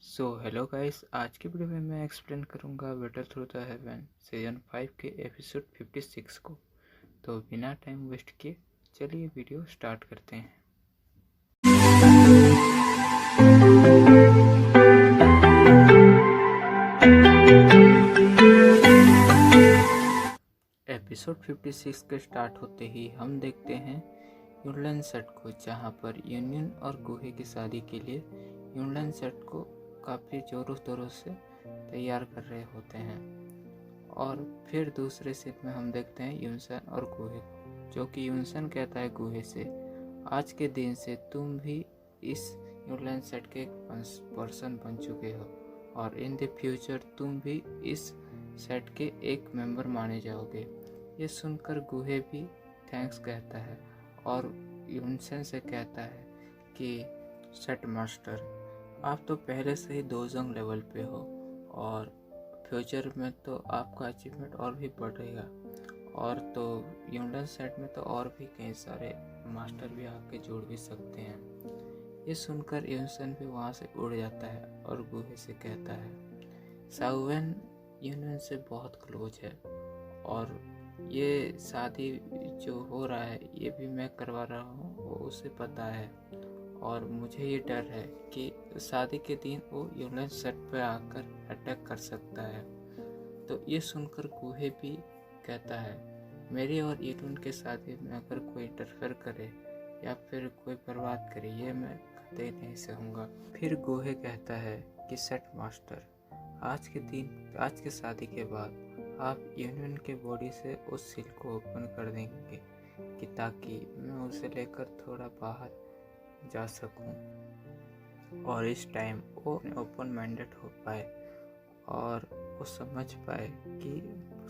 Hello guys, आज की video में मैं एक्सप्लेन करूंगा battle through the haven season 5 के एपिसोड 56 को। तो बिना टाइम वेस्ट किए चलिए वीडियो स्टार्ट करते हैं। एपिसोड 56 के स्टार्ट होते ही हम देखते हैं यूनलन सेट को, जहां पर यूनियन और गुहे की शादी के लिए यूनलन सेट को काफ़ी ज़ोरों शोरों से तैयार कर रहे होते हैं। और फिर दूसरे सीन में हम देखते हैं यूनसन और गुहे को, जो कि यूनसन कहता है गुहे से, आज के दिन से तुम भी इस यूनलन सेट के एक पर्सन बन चुके हो और इन द फ्यूचर तुम भी इस सेट के एक मेंबर माने जाओगे। ये सुनकर गुहे भी थैंक्स कहता है और यूनसन से कहता है कि सेट मास्टर, आप तो पहले से ही दोजंग लेवल पे हो और फ्यूचर में तो आपका अचीवमेंट और भी बढ़ेगा, और तो यूनलन सेट में तो और भी कई सारे मास्टर भी आके जुड़ भी सकते हैं। ये सुनकर यूनसन भी वहाँ से उड़ जाता है और गुहे से कहता है साउवेन यूनियन से बहुत क्लोज है और ये शादी जो हो रहा है ये भी मैं करवा रहा हूँ, वो उसे पता है और मुझे ये डर है कि शादी के दिन वो यूनियन सेट पर आकर अटैक कर सकता है। तो ये सुनकर गुहे भी कहता है मेरी और यूनियन के शादी में अगर कोई इंटरफेयर करे या फिर कोई बर्बाद करे, ये मैं कतई नहीं सहूँगा। फिर गुहे कहता है कि सेट मास्टर, आज के शादी के बाद आप यूनियन के बॉडी से उस सील को ओपन कर देंगे कि ताकि मैं उसे लेकर थोड़ा बाहर जा सकूं और इस टाइम वो ओपन माइंडेड हो पाए और वो समझ पाए कि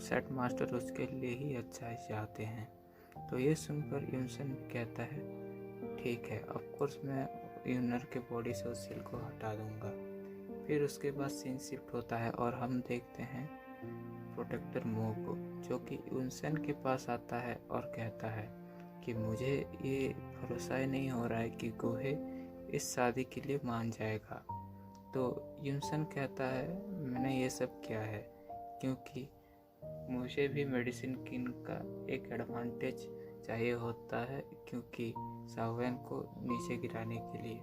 सेट मास्टर उसके लिए ही अच्छा चाहते हैं। तो ये सुनकर यूनसन कहता है ठीक है, ऑफ कोर्स मैं यूनर के बॉडी से उस सील को हटा दूंगा। फिर उसके बाद सीन शिफ्ट होता है और हम देखते हैं प्रोटेक्टर मो को, जो कि यूनसन के पास आता है और कहता है कि मुझे ये भरोसा ही नहीं हो रहा है कि गुहे इस शादी के लिए मान जाएगा। तो यूनसन कहता है मैंने ये सब किया है क्योंकि मुझे भी मेडिसिन किन का एक एडवांटेज चाहिए होता है, क्योंकि सावेन को नीचे गिराने के लिए,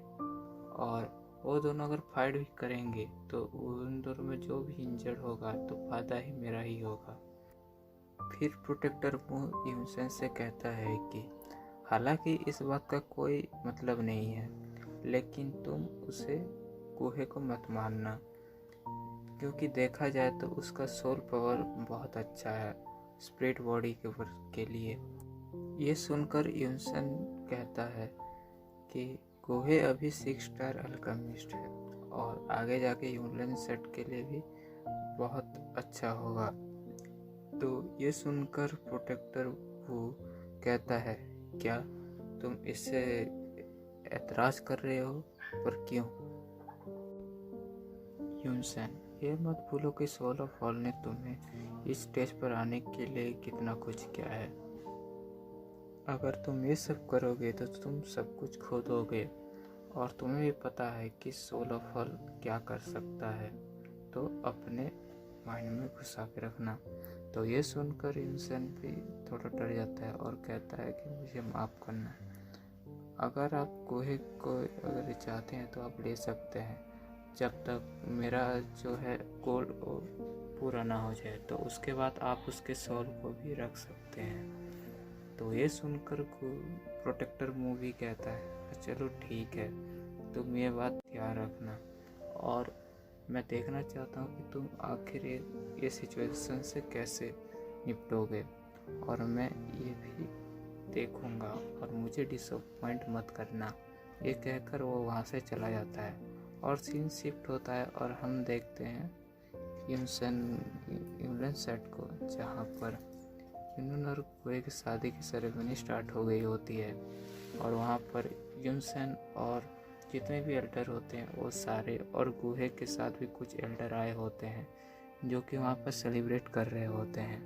और वो दोनों अगर फाइट भी करेंगे तो उन दोनों में जो भी इंजर्ड होगा तो फायदा ही मेरा ही होगा। फिर प्रोटेक्टर मुंह यूनसन से कहता है कि हालांकि इस बात का कोई मतलब नहीं है, लेकिन तुम उसे गुहे को मत मानना, क्योंकि देखा जाए तो उसका सोल पावर बहुत अच्छा है स्पिरिट बॉडी के लिए। ये सुनकर यूनसन कहता है कि गुहे अभी 6 स्टार अल्केमिस्ट है और आगे जाके यूनलन सेट के लिए भी बहुत अच्छा होगा। तो ये सुनकर प्रोटेक्टर वो कहता है क्या तुम इससे ऐतराज कर रहे हो, पर क्यों? यूनसन, ये मत भूलो कि सोल ऑफ हॉल ने तुम्हें इस स्टेज पर आने के लिए कितना कुछ किया है। अगर तुम ये सब करोगे तो तुम सब कुछ खो दोगे, और तुम्हें भी पता है कि सोल ऑफ हॉल क्या कर सकता है, तो अपने माइंड में घुसा के रखना। तो ये सुनकर इंसान भी थोड़ा डर जाता है और कहता है कि मुझे माफ़ करना। अगर आप गुहे को अगर चाहते हैं तो आप ले सकते हैं, जब तक मेरा जो है गोल पूरा ना हो जाए, तो उसके बाद आप उसके सोल को भी रख सकते हैं। तो ये सुनकर प्रोटेक्टर मूवी कहता है चलो ठीक है, तुम ये बात ध्यान रखना, और मैं देखना चाहता हूँ कि तुम आखिर ये सिचुएशन से कैसे निपटोगे, और मैं ये भी देखूँगा और मुझे डिसअपॉइंट मत करना। ये कहकर वो वहाँ से चला जाता है और सीन शिफ्ट होता है और हम देखते हैं यूनलन सेट को, जहाँ पर यूनन और गुहे की शादी की सेरेमनी स्टार्ट हो गई होती है, और वहाँ पर यूनसन और जितने भी एल्डर होते हैं वो सारे, और गुहे के साथ भी कुछ एल्डर आए होते हैं जो कि वहाँ पर सेलिब्रेट कर रहे होते हैं।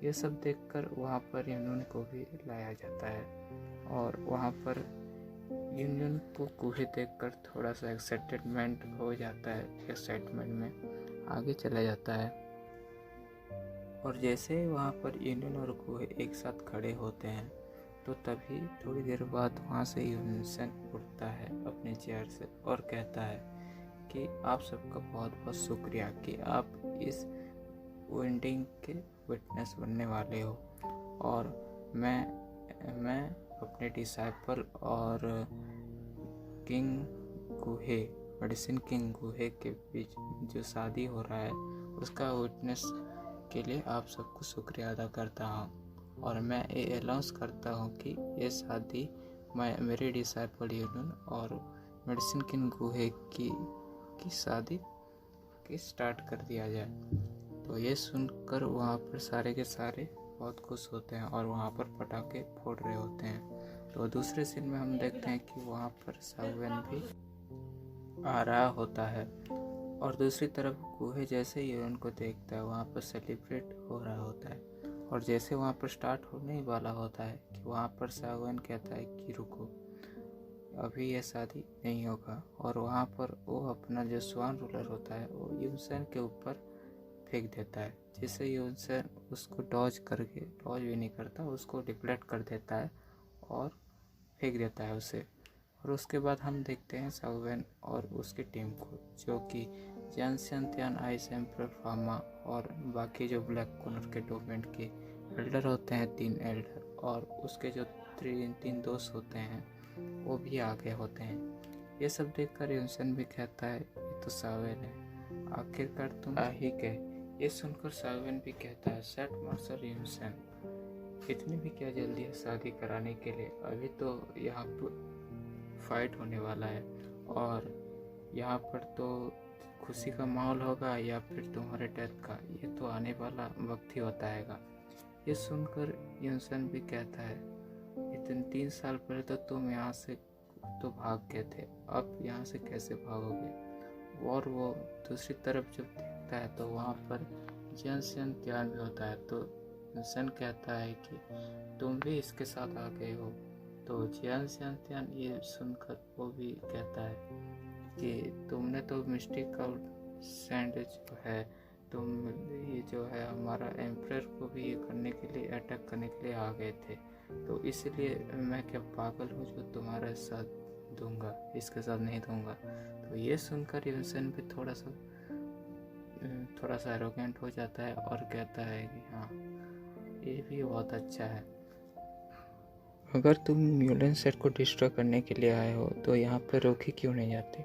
ये सब देखकर वहाँ पर यूनन को भी लाया जाता है और वहाँ पर यूनियन को गुहे देखकर थोड़ा सा एक्साइटमेंट हो जाता है, एक्साइटमेंट में आगे चला जाता है। और जैसे ही वहाँ पर यूनियन और गुहे एक साथ खड़े होते हैं तो तभी थोड़ी देर बाद वहाँ से यूनियन उठता है अपने चेयर से और कहता है कि आप सबका बहुत बहुत शुक्रिया कि आप इस वेडिंग के विटनेस बनने वाले हो, और मैं अपने डिसाइपल और किंग गुहे, मेडिसिन किंग गुहे के बीच जो शादी हो रहा है उसका विटनेस के लिए आप सबको शुक्रिया अदा करता हूँ। और मैं ये अनाउंस करता हूँ कि ये शादी मेरे डिसाइपल यूनियन और मेडिसिन किंग गुहे की शादी की स्टार्ट कर दिया जाए। तो ये सुनकर वहाँ पर सारे के सारे बहुत खुश होते हैं और वहाँ पर पटाखे फोड़ रहे होते हैं। तो दूसरे सीन में हम देखते हैं कि वहाँ पर सावन भी आ रहा होता है और दूसरी तरफ गुहे जैसे ही उनको देखता है वहाँ पर सेलिब्रेट हो रहा होता है। और जैसे वहाँ पर स्टार्ट होने ही वाला होता है कि वहाँ पर सावन कहता है कि रुको, अभी यह शादी नहीं होगा। और वहाँ पर वो अपना जो स्वान रूलर होता है वो यूनसन के ऊपर फेंक देता है, जिससे यूनसन उसको डॉज भी नहीं करता, उसको डिप्लेट कर देता है और फेंक देता है उसे। और उसके बाद हम देखते हैं सावन और उसकी टीम को, जो कि जैनसियन आइस एम्परर फामा और बाकी जो ब्लैक कॉर्नर के डोमेंट के एल्डर होते हैं, 3 एल्डर, और उसके जो 3 दोस्त होते हैं वो भी आगे होते हैं। ये सब देखकर यूनसन भी कहता है ये तो सावन है, आखिरकार तुम आ ही गए। ये सुनकर सावन भी कहता है सेट मार्शल यूनसन, इतनी भी क्या जल्दी है शादी कराने के लिए, अभी तो यहाँ पर फाइट होने वाला है और यहाँ पर तो खुशी का माहौल होगा या फिर तुम्हारे डेथ का, ये तो आने वाला वक्त ही बताएगा। ये सुनकर यूनसन भी कहता है इतने 3 साल पहले तो तुम यहाँ से तो भाग गए थे, अब यहाँ से कैसे भागोगे। और वो दूसरी तरफ जब देखता है तो वहाँ पर जैनसियन त्यान भी होता है। तो यूनसन कहता है कि तुम भी इसके साथ आ गए हो। तो जैनसियन ये सुनकर वो भी कहता है कि तुमने तो मिस्टिकल सैंड जो है, तुम ये जो है हमारा एम्परर को भी ये करने के लिए, अटैक करने के लिए आ गए थे, तो इसलिए मैं क्या पागल हूँ जो तुम्हारा साथ दूंगा, इसके साथ नहीं दूंगा। तो ये सुनकर यूनसन भी थोड़ा सा एरोगेंट हो जाता है और कहता है कि हाँ ये भी बहुत अच्छा है, अगर तुम यूनियन सेट को डिस्ट्रॉय करने के लिए आए हो तो यहाँ पर रोके क्यों नहीं जाते।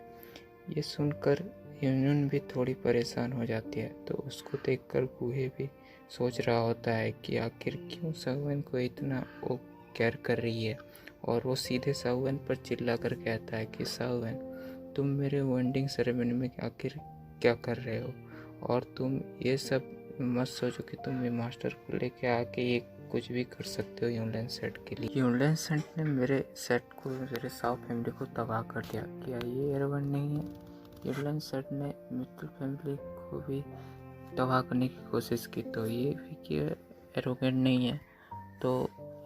ये सुनकर यूनियन भी थोड़ी परेशान हो जाती है। तो उसको देखकर गुहे भी सोच रहा होता है कि आखिर क्यों सावन को इतना वो केयर कर रही है, और वो सीधे सावन पर चिल्ला कर कहता है कि सावन तुम मेरे वेडिंग सेरेमनी में आखिर क्या कर रहे हो, और तुम ये सब मत सोचो कि तुम ये मास्टर को लेके आके ये कुछ भी कर सकते हो यूनियन सेट के लिए। यूनियन सेट ने मेरे सेट को, मेरे साव फैमिली को तबाह कर दिया, क्या ये एरोगेंट नहीं है। यूनियन सेट ने मित्तल फैमिली को भी तबाह करने की कोशिश की, तो ये भी कि एरोगेंट नहीं है। तो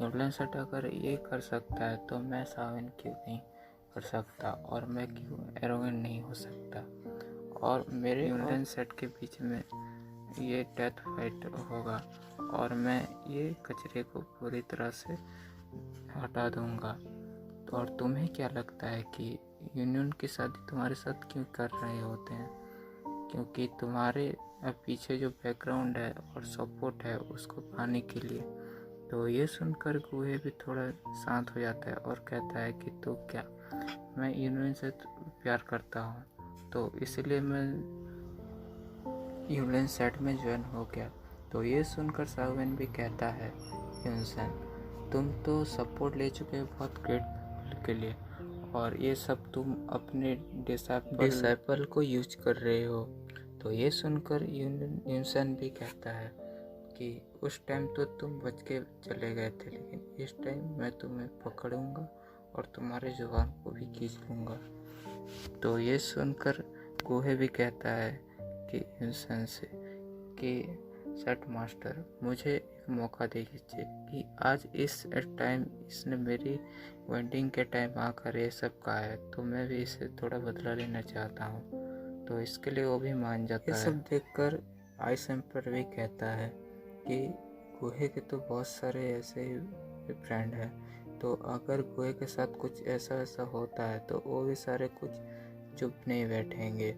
यूनियन सेट अगर ये कर सकता है तो मैं सावन क्यों नहीं कर सकता, और मैं क्यों एरोगेंट नहीं हो सकता। और मेरे यूनियन सेट के बीच में ये डेथ फाइट होगा और मैं ये कचरे को पूरी तरह से हटा दूंगा। तो और तुम्हें क्या लगता है कि यूनियन की शादी तुम्हारे साथ क्यों कर रहे होते हैं, क्योंकि तुम्हारे पीछे जो बैकग्राउंड है और सपोर्ट है उसको पाने के लिए। तो ये सुनकर गुहे भी थोड़ा शांत हो जाता है और कहता है कि तो क्या, मैं यूनियन से प्यार करता हूँ, तो इसलिए मैं यूनियन सेट में ज्वाइन हो गया। तो ये सुनकर सावन भी कहता है यूनसन तुम तो सपोर्ट ले चुके हो बहुत ग्रेट के लिए, और ये सब तुम अपने डिसाइपल को यूज कर रहे हो। तो ये सुनकर यूनसन भी कहता है कि उस टाइम तो तुम बच के चले गए थे, लेकिन इस टाइम मैं तुम्हें पकड़ूंगा और तुम्हारे जुबान को भी खींच लूँगा। तो ये सुनकर गुहे भी कहता है कि यूनसन से कि सेट मास्टर मुझे एक मौका दीजिए कि आज इस टाइम इसने मेरी वेडिंग के टाइम आकर ये सब कहा है, तो मैं भी इसे थोड़ा बदला लेना चाहता हूँ। तो इसके लिए वो भी मान जाता है। ये सब देखकर आइस एम्पर भी कहता है कि गुहे के तो बहुत सारे ऐसे ही फ्रेंड हैं, तो अगर गुहे के साथ कुछ ऐसा वैसा होता है तो वो भी सारे कुछ चुप नहीं बैठेंगे।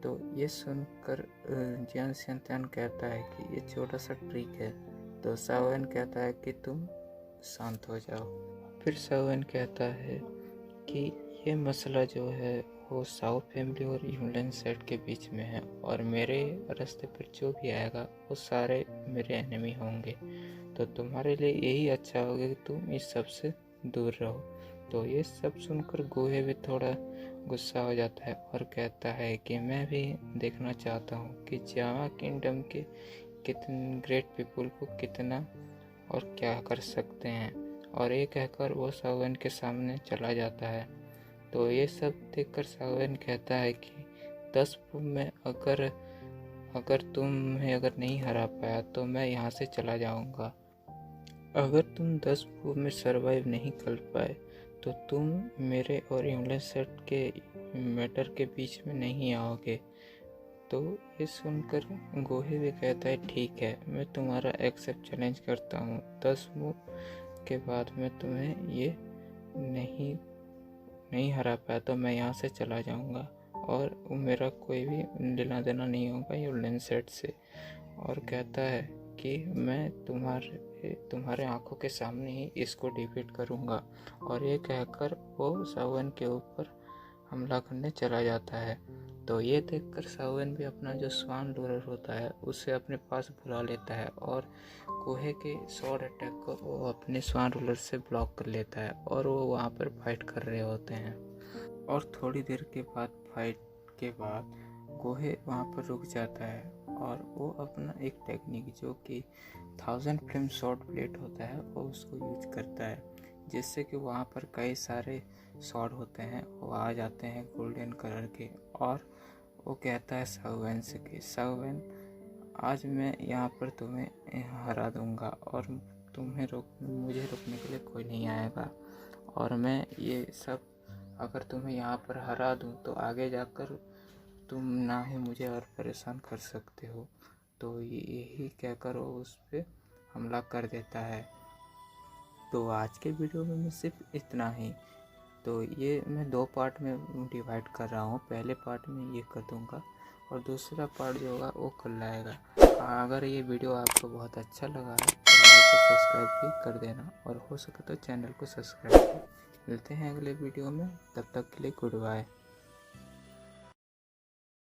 तो ये सुनकर जियान शिनतान कहता है कि ये छोटा सा ट्रिक है। तो शाओएन कहता है कि तुम शांत हो जाओ। फिर शाओएन कहता है कि ये मसला जो है वो शाओ फैमिली और यूनलिन सेट के बीच में है, और मेरे रास्ते पर जो भी आएगा वो सारे मेरे एनिमी होंगे। तो तुम्हारे लिए यही अच्छा होगा कि तुम इस सब से दूर रहो। तो ये सब सुनकर गुहे भी थोड़ा गुस्सा हो जाता है और कहता है कि मैं भी देखना चाहता हूँ कि जावा किंगडम के कितने ग्रेट पीपल को कितना और क्या कर सकते हैं। और ये कहकर वो शाओएन के सामने चला जाता है। तो ये सब देखकर शाओएन कहता है कि 10 में अगर तुम्हें अगर नहीं हरा पाया तो मैं यहाँ से चला जाऊँगा। अगर तुम 10 में सरवाइव नहीं कर पाए तो तुम मेरे और यूनलिन सेट के मैटर के बीच में नहीं आओगे। तो ये सुनकर गुहे भी कहता है ठीक है, मैं तुम्हारा एक्सेप्ट चैलेंज करता हूँ। 10 मूव के बाद मैं तुम्हें ये नहीं हरा पाया तो मैं यहाँ से चला जाऊँगा, और मेरा कोई भी लेना देना नहीं होगा यूनलिन सेट से। और कहता है कि मैं तुम्हारे आंखों के सामने ही इसको डिफीट करूँगा। और ये कहकर वो शाओएन के ऊपर हमला करने चला जाता है। तो ये देखकर शाओएन भी अपना जो स्वान लूरर होता है उसे अपने पास बुला लेता है, और गुहे के स्वॉर्ड अटैक को वो अपने स्वान रूलर से ब्लॉक कर लेता है, और वो वहाँ पर फाइट कर रहे होते हैं। और थोड़ी देर के बाद फाइट के बाद गुहे वहाँ पर रुक जाता है, और वो अपना एक टेक्निक जो कि 1000 फ्लेम शॉर्ट ब्लेड होता है वो उसको यूज करता है, जिससे कि वहाँ पर कई सारे शॉर्ट होते हैं वो आ जाते हैं गोल्डन कलर के। और वो कहता है शाओएन से कि शाओएन, आज मैं यहाँ पर तुम्हें हरा दूँगा और मुझे रोकने के लिए कोई नहीं आएगा। और मैं ये सब अगर तुम्हें यहाँ पर हरा दूँ तो आगे जाकर तुम ना ही मुझे और परेशान कर सकते हो। तो यही कहकर वो उस पर हमला कर देता है। तो आज के वीडियो में मैं सिर्फ इतना ही। तो ये मैं 2 पार्ट में डिवाइड कर रहा हूँ। पहले पार्ट में ये कर दूँगा और दूसरा पार्ट जो होगा वो कल लाएगा। अगर ये वीडियो आपको बहुत अच्छा लगा है तो लाइक और सब्सक्राइब भी कर देना, और हो सके तो चैनल को सब्सक्राइब भी। मिलते हैं अगले वीडियो में, तब तक के लिए गुड बाय।